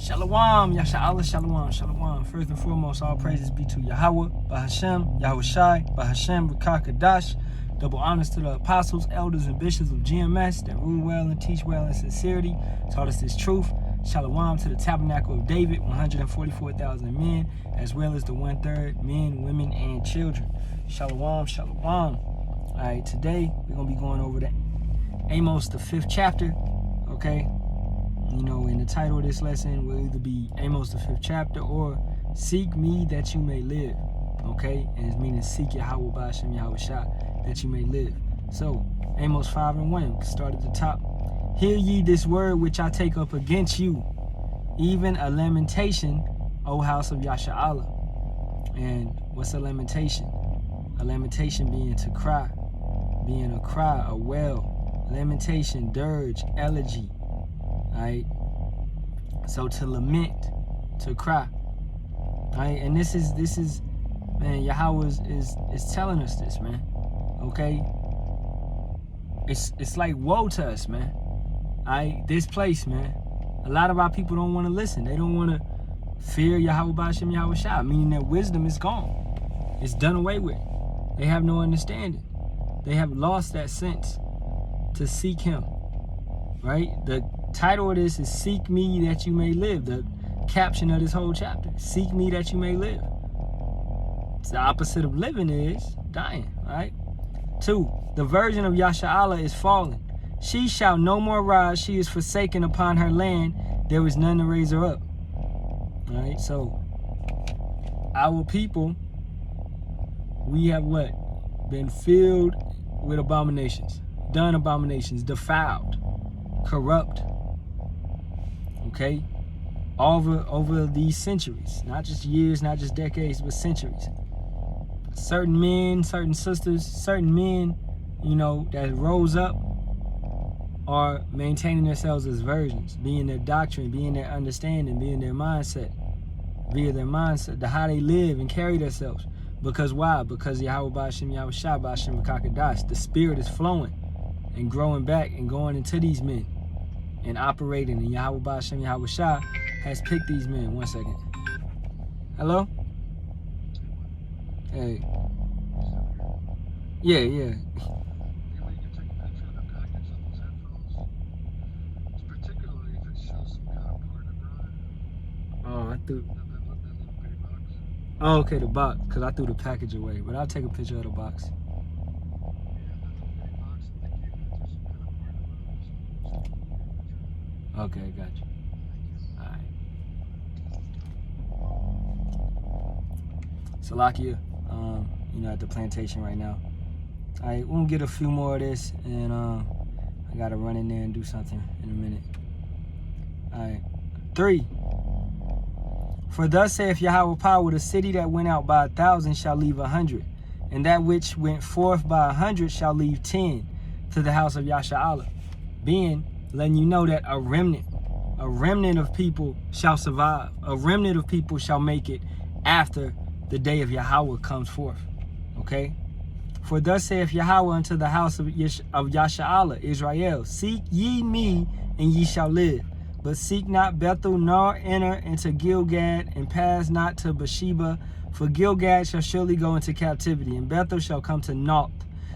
Shalom, Yahawah, Shalom, Shalom. First and foremost, all praises be to Yahawah, Bahasham, Yahawashi, Bahasham, Barak, double honors to the apostles, elders, and bishops of GMS that rule well and teach well in sincerity, taught us this truth. Shalom to the tabernacle of David, 144,000 men, as well as the 1/3 men, women, and children. Shalom, Shalom. All right, today we're going to be going over the Amos, the 5th chapter, okay? You know, in the title of this lesson will either be Amos, the 5th chapter, or Seek Me That You May Live, okay? And it's meaning seek Yahawah, Bahasham, Yahawashi, that you may live. So, Amos 5:1, start at the top. Hear ye this word which I take up against you, even a lamentation, O house of Yasharahla. And what's a lamentation? A lamentation being to cry, being a cry, a wail, lamentation, dirge, elegy. Alright, so to lament, to cry. Alright, and this is man, Yahawah is telling us this, man. Okay, it's like woe to us, man. Alright, this place, man. A lot of our people don't want to listen. They don't want to fear Yahawah, Bahasham, Yahawashi, meaning that wisdom is gone. It's done away with. They have no understanding. They have lost that sense to seek Him. Right? The title of this is Seek Me That You May Live. The caption of this whole chapter, Seek Me That You May Live. It's the opposite of living is dying, right? 2, the virgin of Yasharahla is fallen. She shall no more rise. She is forsaken upon her land. There is none to raise her up. All right, so our people, we have what? Been filled with abominations, done abominations, defiled, corrupt, okay, over these centuries, not just years, not just decades, but centuries. Certain men, certain sisters, certain men, you know, that rose up are maintaining themselves as virgins, being their doctrine, being their understanding, being their mindset, via their mindset, the how they live and carry themselves. Because why? Because Yahawah, Bahasham, Yahawashi, Bahasham, Barak, the spirit is flowing and growing back and going into these men and operating, and Yahawah, Bahasham, Yahawashi has picked these men. 1 second. Hello? Hey. Yeah. Oh, I threw. Oh, okay, the box, because I threw the package away, but I'll take a picture of the box. Okay, got you. All right. Salakia, you know, at the plantation right now. All right, we'll get a few more of this, and I gotta run in there and do something in a minute. All right. 3. For thus saith Yahawah power, the city that went out by 1,000 shall leave 100, and that which went forth by 100 shall leave 10 to the house of Yasharahla. Being, letting you know that a remnant of people shall survive. A remnant of people shall make it after the day of Yahawah comes forth. Okay? For thus saith Yahawah unto the house of Yasharahla, Israel, seek ye me, and ye shall live. But seek not Bethel, nor enter into Gilgad, and pass not to Beersheba, for Gilgad shall surely go into captivity, and Bethel shall come to naught.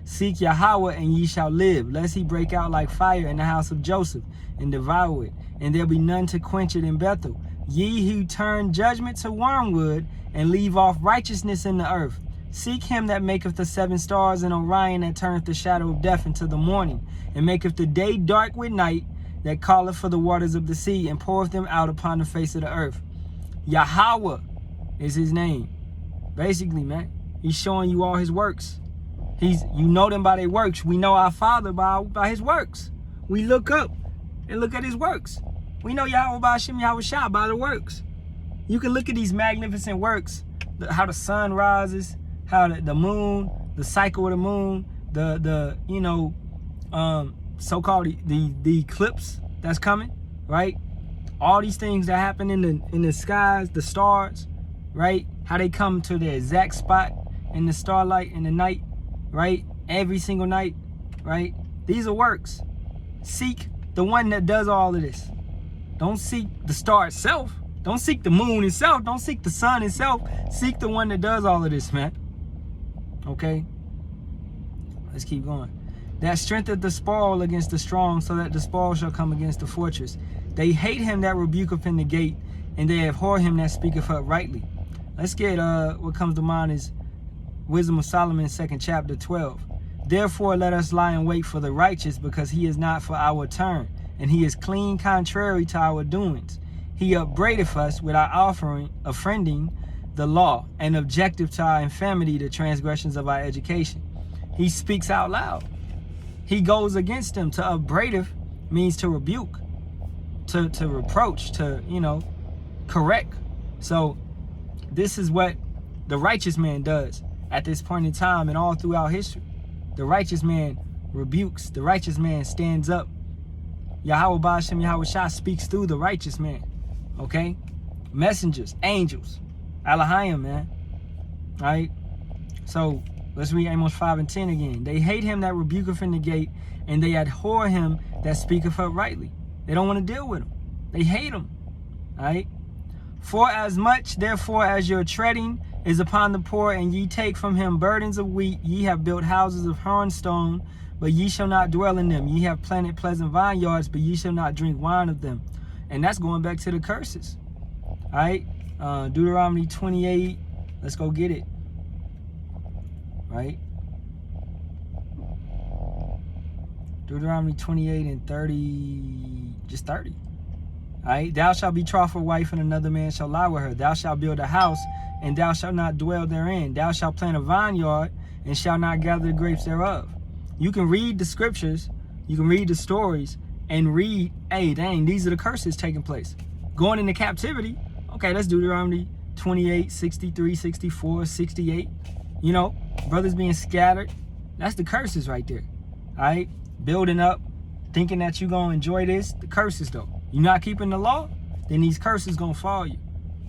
Seek Yahawah, and ye shall live, lest he break out like fire in the house of Joseph, and devour it, and there be none to quench it in Bethel. Ye who turn judgment to wormwood, and leave off righteousness in the earth. Seek him that maketh the 7 stars, and Orion that turneth the shadow of death into the morning, and maketh the day dark with night, that calleth for the waters of the sea, and poureth them out upon the face of the earth. Yahawah is his name. Basically, man, he's showing you all his works. You know them by their works. We know our Father by his works. We look up and look at his works. We know Yahawah, Bahasham, Yahawashi by the works. You can look at these magnificent works, how the sun rises, how the moon, the cycle of the moon, the you know, so-called the eclipse that's coming, right? All these things that happen in the skies, the stars, right? How they come to the exact spot in the starlight in the night, right? Every single night, right? These are works. Seek the one that does all of this. Don't seek the star itself. Don't seek the moon itself. Don't seek the sun itself. Seek the one that does all of this, man. Okay? Let's keep going. That strengtheneth the spoil against the strong, so that the spoil shall come against the fortress. They hate him that rebuketh in the gate, and they abhor him that speaketh uprightly. Let's get what comes to mind is Wisdom of Solomon, 2nd chapter 12. Therefore let us lie in wait for the righteous, because he is not for our turn, and he is clean contrary to our doings. He upbraideth us with our offending the law, and objective to our infirmity, the transgressions of our education. He speaks out loud. He goes against them. To upbraideth means to rebuke, to reproach, to, correct. So this is what the righteous man does at this point in time and all throughout history. The righteous man rebukes. The righteous man stands up. Yahawah, Bahasham, Yahawashi speaks through the righteous man. Okay? Messengers, angels, Halalyam, man. All right? So let's read Amos 5 and 10 again. They hate him that rebuketh in the gate, and they abhor him that speaketh uprightly. They don't want to deal with him. They hate him. All right? For as much, therefore, as your treading is upon the poor, and ye take from him burdens of wheat, ye have built houses of hewn stone, but ye shall not dwell in them. Ye have planted pleasant vineyards, but ye shall not drink wine of them. And that's going back to the curses. All right? Deuteronomy 28. Let's go get it. Right? Deuteronomy 28 and 30. Just 30. All right? Thou shalt betroth a wife, and another man shall lie with her. Thou shalt build a house, and thou shalt not dwell therein. Thou shalt plant a vineyard, and shalt not gather the grapes thereof. You can read the scriptures, you can read the stories, and read, hey, dang, these are the curses taking place. Going into captivity, okay, that's Deuteronomy 28, 63, 64, 68. Brothers being scattered. That's the curses right there. All right? Building up, thinking that you're going to enjoy this. The curses, though. You're not keeping the law, then these curses going to fall you.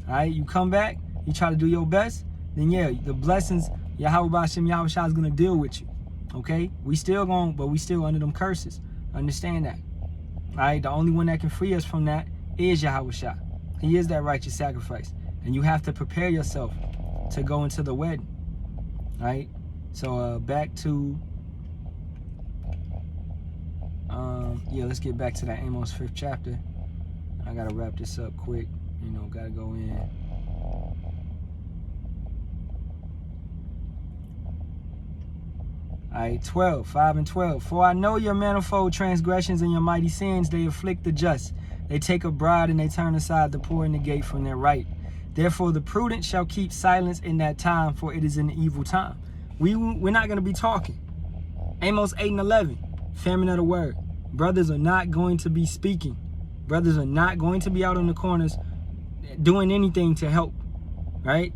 All right? You come back, you try to do your best, then yeah, the blessings, Yahawah, Bahasham, Yahawashi is going to deal with you. Okay? We still under them curses. Understand that. All right? The only one that can free us from that is Yahawashi. He is that righteous sacrifice. And you have to prepare yourself to go into the wedding. All right? So back to, let's get back to that Amos 5th chapter. I got to wrap this up quick. Got to go in. All right, 5 and 12. For I know your manifold transgressions and your mighty sins. They afflict the just. They take a bribe, and they turn aside the poor in the gate from their right. Therefore the prudent shall keep silence in that time, for it is an evil time. We're not going to be talking. Amos 8 and 11. Famine of the word. Brothers are not going to be speaking. Brothers are not going to be out on the corners doing anything to help. Right?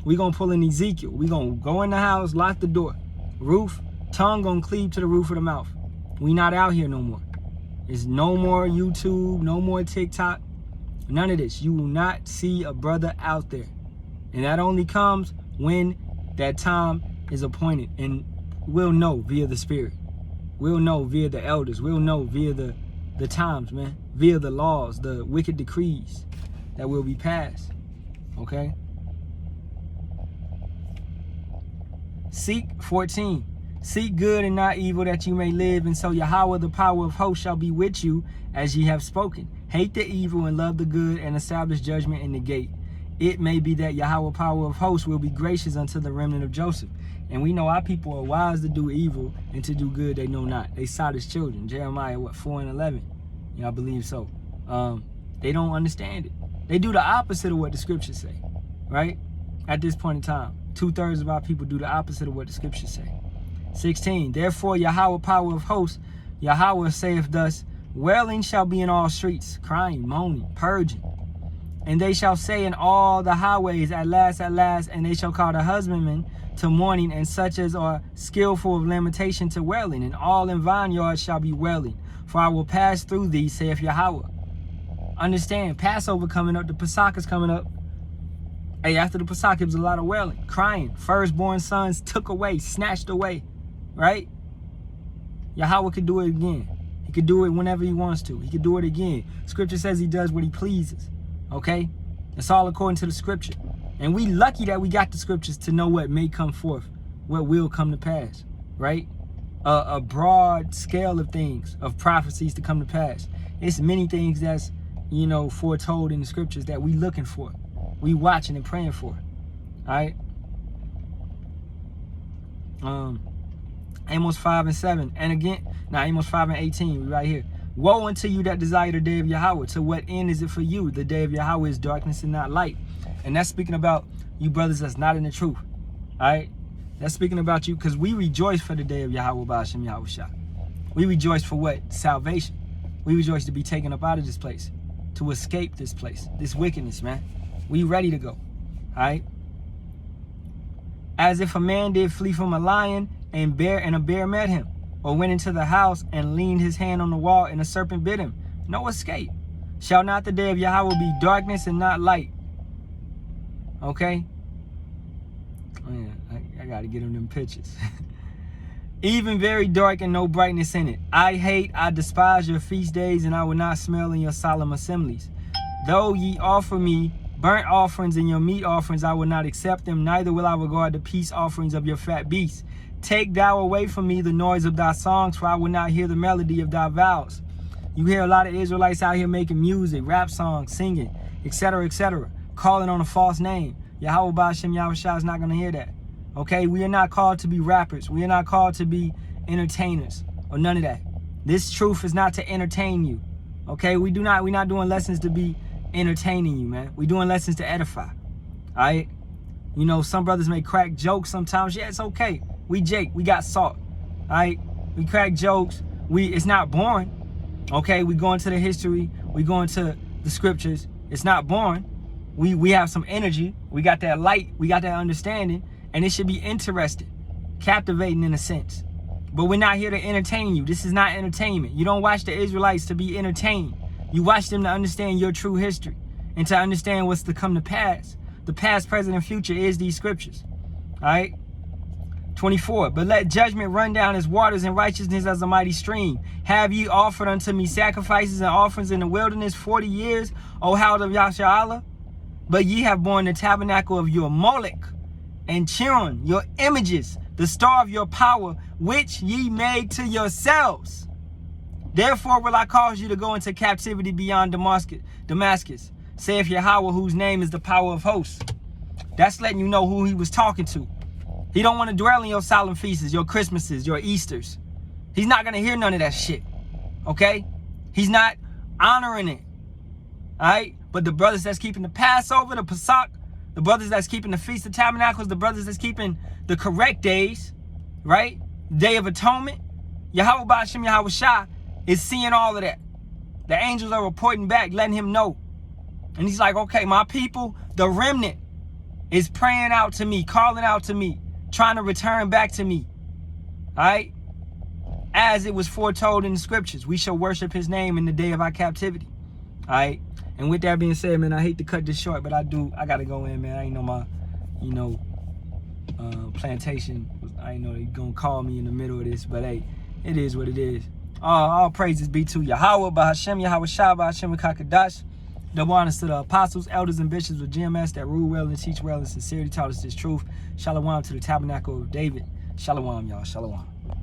We're going to pull in Ezekiel. We're going to go in the house, lock the door. Roof, tongue going to cleave to the roof of the mouth. We not out here no more. There's no more YouTube, no more TikTok. None of this. You will not see a brother out there. And that only comes when that time is appointed. And we'll know via the Spirit. We'll know via the elders. We'll know via the times, man. Via the laws, the wicked decrees that will be passed. Okay? Seek 14. Seek good and not evil, that you may live, and so Yahawah, the power of hosts, shall be with you, as ye have spoken. Hate the evil and love the good, and establish judgment in the gate. It may be that Yahawah, power of hosts, will be gracious unto the remnant of Joseph. And we know our people are wise to do evil, and to do good they know not. They sought his children. Jeremiah 4 and 11. I believe so. They don't understand it. They do the opposite of what the scriptures say, right? At this point in time, 2/3 of our people do the opposite of what the scriptures say. 16. Therefore Yahawah, power of hosts, Yahawah saith thus, wailing shall be in all streets, crying, moaning, purging. And they shall say in all the highways, at last, and they shall call the husbandmen to mourning, and such as are skillful of lamentation to wailing, and all in vineyards shall be wailing. For I will pass through thee, saith Yahawah. Understand, Passover coming up, the Pesach is coming up. Hey, after the Pesach, it was a lot of wailing, crying. Firstborn sons took away, snatched away, right? Yahawah could do it again. He could do it whenever he wants to. He could do it again. Scripture says he does what he pleases. Okay? It's all according to the scripture. And we lucky that we got the scriptures to know what may come forth, what will come to pass, right? A broad scale of things, of prophecies to come to pass. It's many things that's, you know, foretold in the scriptures that we looking for. We watching and praying for. All right? Amos 5 and 7. And again, now Amos 5 and 18, we right here. Woe unto you that desire the day of Yahawah. To what end is it for you? The day of Yahawah is darkness and not light. And that's speaking about you brothers that's not in the truth. All right? That's speaking about you, because we rejoice for the day of Yahawah, Bahasham, Yahawashi. We rejoice for what? Salvation. We rejoice to be taken up out of this place, to escape this place, this wickedness, man. We ready to go. All right? As if a man did flee from a lion and a bear met him, or went into the house and leaned his hand on the wall and a serpent bit him. No escape. Shall not the day of Yahawah be darkness and not light? Okay? Oh, yeah, I got to get him them pictures. Even very dark and no brightness in it. I despise your feast days, and I will not smell in your solemn assemblies. Though ye offer me burnt offerings and your meat offerings, I will not accept them, neither will I regard the peace offerings of your fat beasts. Take thou away from me the noise of thy songs, for I will not hear the melody of thy vows. You hear a lot of Israelites out here making music, rap songs, singing, etc., calling on a false name. Yahawah, Bahasham, Yahawashi is not going to hear that. Okay, we are not called to be rappers. We are not called to be entertainers or none of that. This truth is not to entertain you. Okay, we're not doing lessons to be entertaining you, man. We're doing lessons to edify. All right? You know, some brothers may crack jokes sometimes. Yeah, it's okay. We got salt. All right? We crack jokes. It's not boring. Okay, we go into the history. We go into the scriptures. It's not boring. We have some energy. We got that light. We got that understanding. And it should be interesting, captivating in a sense. But we're not here to entertain you. This is not entertainment. You don't watch the Israelites to be entertained. You watch them to understand your true history and to understand what's to come to pass. The past, present, and future is these scriptures. All right? 24. But let judgment run down as waters and righteousness as a mighty stream. Have ye offered unto me sacrifices and offerings in the wilderness 40 years, O house of Yasharallah? But ye have borne the tabernacle of your Molech and Chiron, your images, the star of your power, which ye made to yourselves. Therefore will I cause you to go into captivity beyond Damascus, saith Yahawah, whose name is the power of hosts. That's letting you know who he was talking to. He don't want to dwell in your solemn feasts, your Christmases, your Easters. He's not going to hear none of that shit. Okay? He's not honoring it. All right? But the brothers that's keeping the Passover, the Pesach, the brothers that's keeping the Feast of Tabernacles, the brothers that's keeping the correct days, right? Day of Atonement, Yahawah, Bahasham, Yahawashi is seeing all of that. The angels are reporting back, letting him know. And he's like, okay, my people, the remnant, is praying out to me, calling out to me, trying to return back to me. All right? As it was foretold in the scriptures, we shall worship his name in the day of our captivity. All right? And with that being said, man, I hate to cut this short, but I got to go in, man. I ain't know my, plantation. I ain't know they going to call me in the middle of this, but hey, it is what it is. All praises be to Yahawah, Bahasham, Yahawashi, Bahasham, Kakadash. Double honors to the apostles, elders, and bishops with GMS that rule well and teach well and sincerely taught us this truth. Shalom to the tabernacle of David. Shalom, y'all. Shalom.